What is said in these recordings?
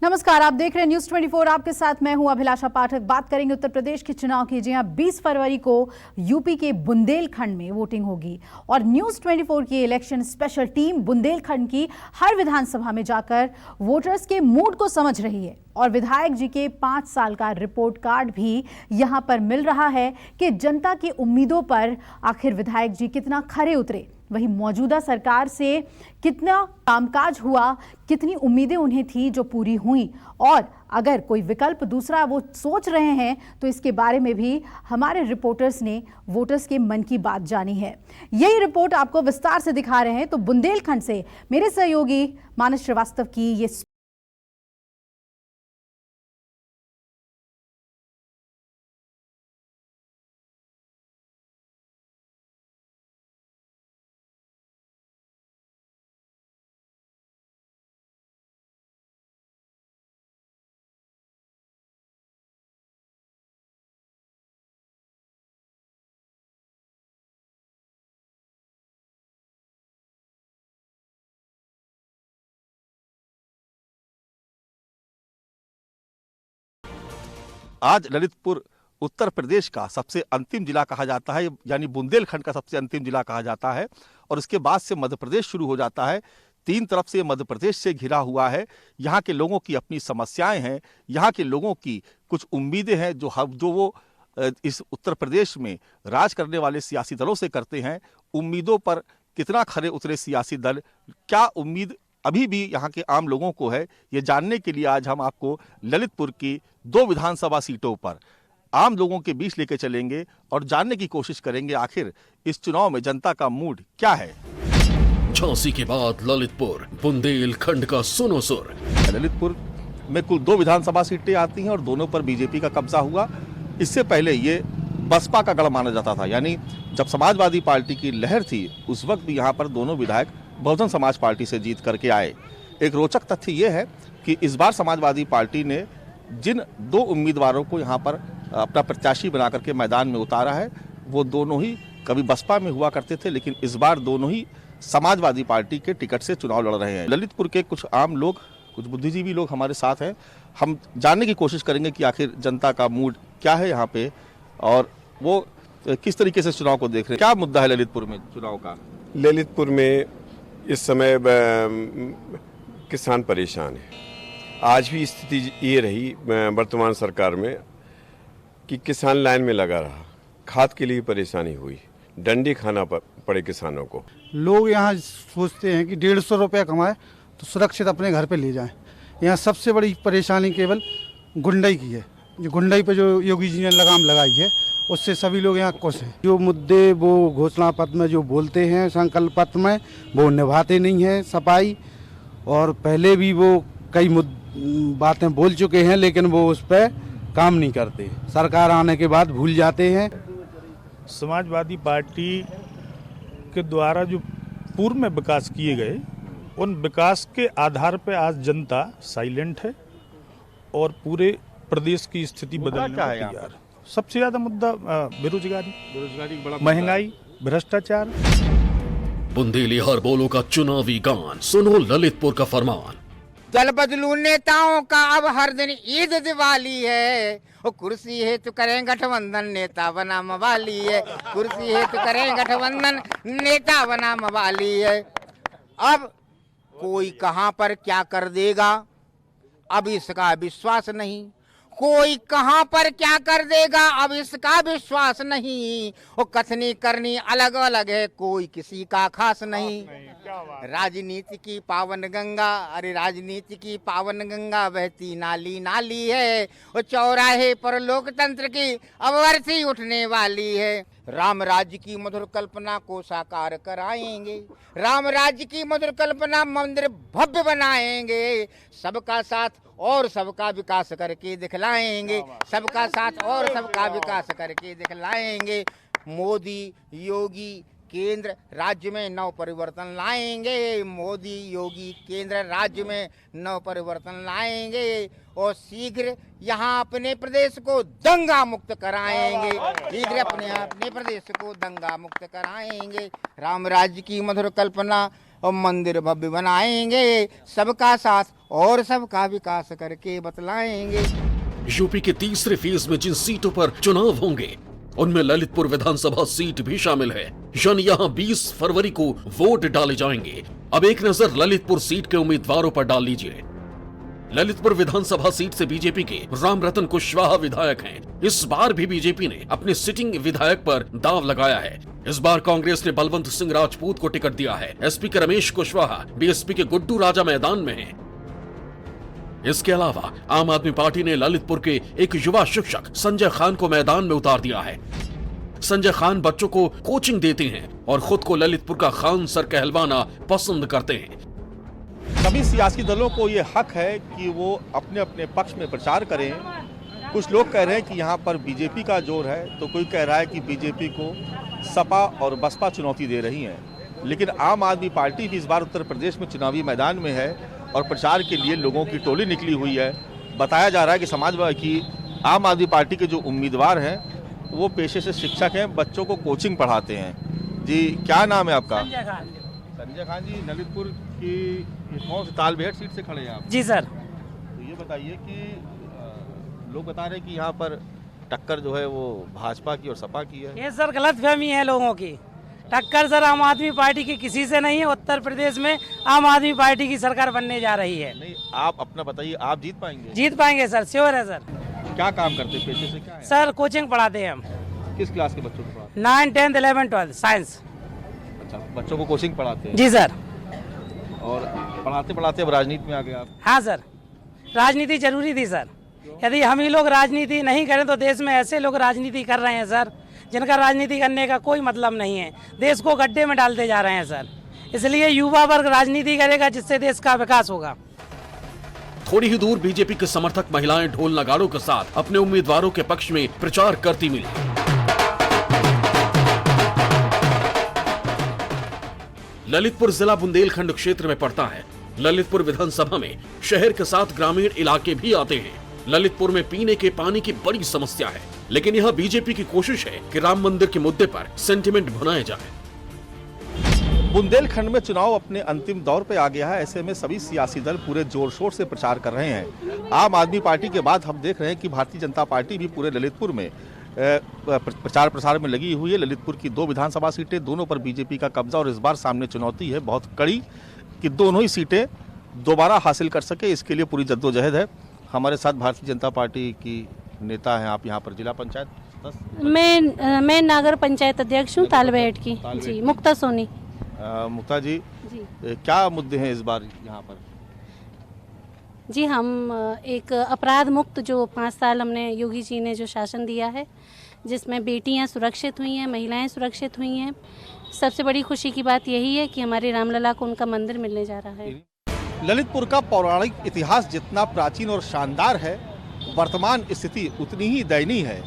नमस्कार, आप देख रहे हैं न्यूज 24। आपके साथ मैं हूं अभिलाषा पाठक। बात करेंगे उत्तर प्रदेश के चुनाव की। जी हां, 20 फरवरी को यूपी के बुंदेलखंड में वोटिंग होगी और न्यूज 24 की इलेक्शन स्पेशल टीम बुंदेलखंड की हर विधानसभा में जाकर वोटर्स के मूड को समझ रही है और विधायक जी के 5 साल का रिपोर्ट कार्ड भी यहां पर मिल रहा है कि जनता की उम्मीदों पर आखिर विधायक जी कितना खरे उतरे, वही मौजूदा सरकार से कितना कामकाज हुआ, कितनी उम्मीदें उन्हें थी जो पूरी हुई, और अगर कोई विकल्प दूसरा वो सोच रहे हैं तो इसके बारे में भी हमारे रिपोर्टर्स ने वोटर्स के मन की बात जानी है। यही रिपोर्ट आपको विस्तार से दिखा रहे हैं। तो बुंदेलखंड से मेरे सहयोगी मानस श्रीवास्तव की ये आज ललितपुर उत्तर प्रदेश का सबसे अंतिम जिला कहा जाता है, यानी बुंदेलखंड का सबसे अंतिम जिला कहा जाता है। और उसके बाद से मध्य प्रदेश शुरू हो जाता है। 3 तरफ से मध्य प्रदेश से घिरा हुआ है। यहाँ के लोगों की अपनी समस्याएं हैं, यहाँ के लोगों की कुछ उम्मीदें हैं जो वो इस उत्तर प्रदेश में राज करने वाले सियासी दलों से करते हैं। उम्मीदों पर कितना खरे उतरे सियासी दल, क्या उम्मीद अभी भी यहाँ के आम लोगों को है, ये जानने के लिए आज हम आपको ललितपुर की 2 विधानसभा सीटों पर आम लोगों के बीच लेके चलेंगे और जानने की कोशिश करेंगे आखिर इस चुनाव में जनता का मूड क्या है। झांसी के बाद ललितपुर, बुंदेलखंड का सुनो सुर। ललितपुर में कुल 2 विधानसभा सीटें आती हैं और दोनों पर बीजेपी का कब्जा हुआ। इससे पहले ये बसपा का गढ़ माना जाता था, यानी जब समाजवादी पार्टी की लहर थी उस वक्त भी यहाँ पर दोनों विधायक बहुजन समाज पार्टी से जीत करके आए। एक रोचक तथ्य ये है कि इस बार समाजवादी पार्टी ने जिन 2 उम्मीदवारों को यहाँ पर अपना प्रत्याशी बना करके मैदान में उतारा है, वो दोनों ही कभी बसपा में हुआ करते थे, लेकिन इस बार दोनों ही समाजवादी पार्टी के टिकट से चुनाव लड़ रहे हैं। ललितपुर के कुछ आम लोग, कुछ बुद्धिजीवी लोग हमारे साथ हैं। हम जानने की कोशिश करेंगे कि आखिर जनता का मूड क्या है यहाँ पे और वो किस तरीके से चुनाव को देख रहे हैं। क्या मुद्दा है ललितपुर में चुनाव का? ललितपुर में इस समय किसान परेशान है। आज भी स्थिति ये रही वर्तमान सरकार में कि किसान लाइन में लगा रहा, खाद के लिए परेशानी हुई, डंडे खाना पड़े किसानों को। लोग यहाँ सोचते हैं कि 150 रुपया कमाए तो सुरक्षित अपने घर पे ले जाएं। यहाँ सबसे बड़ी परेशानी केवल गुंडाई की है। जो गुंडाई पे जो योगी जी ने लगाम लगाई है उससे सभी लोग यहाँ खुश हैं। जो मुद्दे वो घोषणा पत्र में जो बोलते हैं, संकल्प पत्र में, वो निभाते नहीं हैं सफाई। और पहले भी वो कई बातें बोल चुके हैं लेकिन वो उस पर काम नहीं करते। सरकार आने के बाद भूल जाते हैं। समाजवादी पार्टी के द्वारा जो पूर्व में विकास किए गए, उन विकास के आधार पर आज जनता साइलेंट है और पूरे प्रदेश की स्थिति बदलने को तैयार। सबसे ज्यादा मुद्दा बेरोजगारी, महंगाई, भ्रष्टाचार। बुंदेली बोलो का चुनावी गान, सुनो ललितपुर का फरमान। दल बदलू नेताओं का अब हर दिन ईद दिवाली है। वो कुर्सी है तो करें गठबंधन, नेता बना मवाली है। कुर्सी है तो करें गठबंधन, नेता बना मवाली है। अब कोई कहां पर क्या कर देगा, अब इसका विश्वास नहीं। कोई कहां पर क्या कर देगा, अब इसका विश्वास नहीं। वो कथनी करनी अलग अलग है, कोई किसी का खास नहीं। राजनीति की पावन गंगा, अरे राजनीति की पावन गंगा बहती नाली नाली है। वो चौराहे पर लोकतंत्र की अब बरसी उठने वाली है। राम राज्य की मधुर कल्पना को साकार कराएंगे। राम राज्य की मधुर कल्पना मंदिर भव्य बनाएंगे। सबका साथ और सबका विकास करके दिखलाएंगे। सबका साथ और सबका विकास करके दिखलाएंगे। मोदी योगी केंद्र राज्य में नव परिवर्तन लाएंगे। मोदी योगी केंद्र राज्य में नव परिवर्तन लाएंगे और शीघ्र यहाँ अपने प्रदेश को दंगा मुक्त कराएंगे। शीघ्र अपने प्रदेश को दंगा मुक्त कराएंगे। राम राज्य की मधुर कल्पना और मंदिर भव्य बनाएंगे, सबका साथ और सबका विकास करके बतलाएंगे। यूपी के तीसरे फेज में जिन सीटों पर चुनाव होंगे उनमें ललितपुर विधानसभा सीट भी शामिल है, यानी यहाँ 20 फरवरी को वोट डाले जाएंगे। अब एक नजर ललितपुर सीट के उम्मीदवारों पर डाल लीजिए। ललितपुर विधानसभा सीट से बीजेपी के रामरतन कुशवाहा विधायक हैं। इस बार भी बीजेपी ने अपने सिटिंग विधायक पर दांव लगाया है। इस बार कांग्रेस ने बलवंत सिंह राजपूत को टिकट दिया है। एसपी के रमेश कुशवाहा बीएसपी के गुड्डू राजा मैदान में हैं। इसके अलावा आम आदमी पार्टी ने ललितपुर के एक युवा शिक्षक संजय खान को मैदान में उतार दिया है। संजय खान बच्चों को कोचिंग देते हैं और खुद को ललितपुर का खान सर कहलवाना पसंद करते हैं। सभी सियासी दलों को ये हक है कि वो अपने अपने पक्ष में प्रचार करें। कुछ लोग कह रहे हैं कि यहाँ पर बीजेपी का जोर है, तो कोई कह रहा है कि बीजेपी को सपा और बसपा चुनौती दे रही हैं। लेकिन आम आदमी पार्टी भी इस बार उत्तर प्रदेश में चुनावी मैदान में है और प्रचार के लिए लोगों की टोली निकली हुई है। बताया जा रहा है कि समाजवादी की आम आदमी पार्टी के जो उम्मीदवार हैं वो पेशे से शिक्षक हैं, बच्चों को कोचिंग पढ़ाते हैं। जी क्या नाम है आपका? संजय खान जी, ललितपुर की कौन सी तालबेहट सीट से खड़े हैं आप? जी सर। तो ये बताइए कि लोग बता रहे हैं कि यहाँ पर टक्कर जो है वो भाजपा की और सपा की है। ये सर गलतफहमी है लोगों की। टक्कर सर आम आदमी पार्टी की किसी से नहीं है। उत्तर प्रदेश में आम आदमी पार्टी की सरकार बनने जा रही है। नहीं, आप अपना बताइए, आप जीत पाएंगे? जीत पाएंगे सर, श्योर है सर। क्या काम करते हैं, पेशे से क्या है? सर कोचिंग पढ़ाते हैं हम। किस क्लास के बच्चों को पढ़ाते 9, 10, 11, 12 साइंस। हैं? अच्छा, बच्चों को कोचिंग पढ़ाते हैं। जी सर। और पढ़ाते पढ़ाते अब राजनीति में आ गए आप? हाँ सर, राजनीति जरूरी थी सर। यदि हम ही लोग राजनीति नहीं करें तो देश में ऐसे लोग राजनीति कर रहे हैं सर जिनका राजनीति करने का कोई मतलब नहीं है। देश को गड्ढे में डालते जा रहे हैं सर। इसलिए युवा वर्ग राजनीति करेगा जिससे देश का विकास होगा। थोड़ी ही दूर बीजेपी के समर्थक महिलाएं ढोल नगाड़ों के साथ अपने उम्मीदवारों के पक्ष में प्रचार करती मिली। ललितपुर जिला बुंदेलखंड क्षेत्र में पड़ता है। ललितपुर विधानसभा में शहर के साथ ग्रामीण इलाके भी आते हैं। ललितपुर में पीने के पानी की बड़ी समस्या है, लेकिन यहाँ बीजेपी की कोशिश है कि राम मंदिर के मुद्दे पर सेंटिमेंट बनाया जाए। बुंदेलखंड में चुनाव अपने अंतिम दौर पे आ गया है। ऐसे में सभी सियासी दल पूरे जोर शोर से प्रचार कर रहे हैं। आम आदमी पार्टी के बाद हम देख रहे हैं कि भारतीय जनता पार्टी भी पूरे ललितपुर में प्रचार प्रसार में लगी हुई है। ललितपुर की 2 विधानसभा सीटें, दोनों पर बीजेपी का कब्जा और इस बार सामने चुनौती है बहुत कड़ी कि दोनों ही सीटें दोबारा हासिल कर सके। इसके लिए पूरी जद्दोजहद है। हमारे साथ भारतीय जनता पार्टी की नेता हैं आप यहाँ पर, जिला पंचायत मैं नागर पंचायत अध्यक्ष हूँ तालबेहट की। जी, मुक्ता सोनी। मुक्ता जी, क्या मुद्दे हैं इस बार यहाँ पर? जी, हम एक अपराध मुक्त जो 5 साल हमने योगी जी ने जो शासन दिया है, जिसमें बेटियां सुरक्षित हुई हैं, महिलाएं सुरक्षित हुई हैं। सबसे बड़ी खुशी की बात यही है कि हमारे रामलला को उनका मंदिर मिलने जा रहा है। ललितपुर का पौराणिक इतिहास जितना प्राचीन और शानदार है, वर्तमान स्थिति उतनी ही दयनीय है।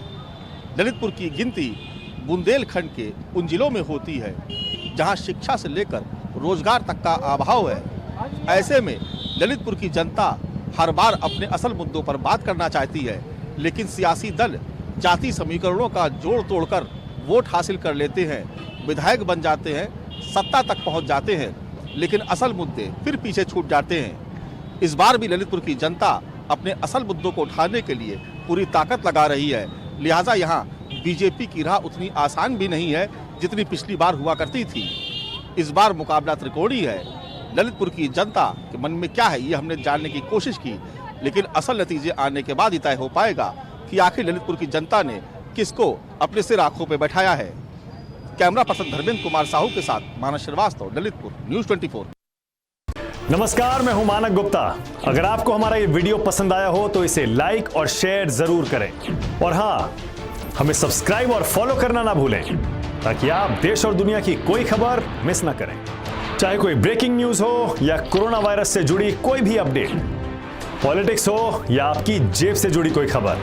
ललितपुर की गिनती बुंदेलखंड के उन जिलों में होती है जहां शिक्षा से लेकर रोजगार तक का अभाव है। ऐसे में ललितपुर की जनता हर बार अपने असल मुद्दों पर बात करना चाहती है, लेकिन सियासी दल जाति समीकरणों का जोड़ तोड़कर वोट हासिल कर लेते हैं, विधायक बन जाते हैं, सत्ता तक पहुंच जाते हैं, लेकिन असल मुद्दे फिर पीछे छूट जाते हैं। इस बार भी ललितपुर की जनता अपने असल मुद्दों को उठाने के लिए पूरी ताकत लगा रही है। लिहाजा यहाँ बीजेपी की राह उतनी आसान भी नहीं है जितनी पिछली बार हुआ करती थी। इस बार मुकाबला त्रिकोणीय है। ललितपुर की जनता के मन में क्या है ये हमने जानने की कोशिश की, लेकिन असल नतीजे आने के बाद ही तय हो पाएगा कि आखिर ललितपुर की जनता ने किसको अपने सिर आंखों पे बैठाया है। कैमरा पर्सन धर्मेंद्र कुमार साहू के साथ मानस श्रीवास्तव, ललितपुर, न्यूज़ 24। नमस्कार, मैं हूं मानक गुप्ता। अगर आपको हमारा ये वीडियो पसंद आया हो तो इसे लाइक और शेयर जरूर करें, और हाँ, हमें सब्सक्राइब और फॉलो करना ना भूलें ताकि आप देश और दुनिया की कोई खबर मिस ना करें। चाहे कोई ब्रेकिंग न्यूज हो या कोरोना वायरस से जुड़ी कोई भी अपडेट, पॉलिटिक्स हो या आपकी जेब से जुड़ी कोई खबर,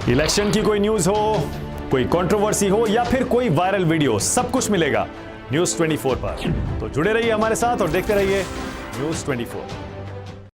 इलेक्शन की कोई न्यूज हो, कोई कंट्रोवर्सी हो या फिर कोई वायरल वीडियो, सब कुछ मिलेगा न्यूज़ 24 पर। तो जुड़े रहिए हमारे साथ और देखते रहिए न्यूज़ 24।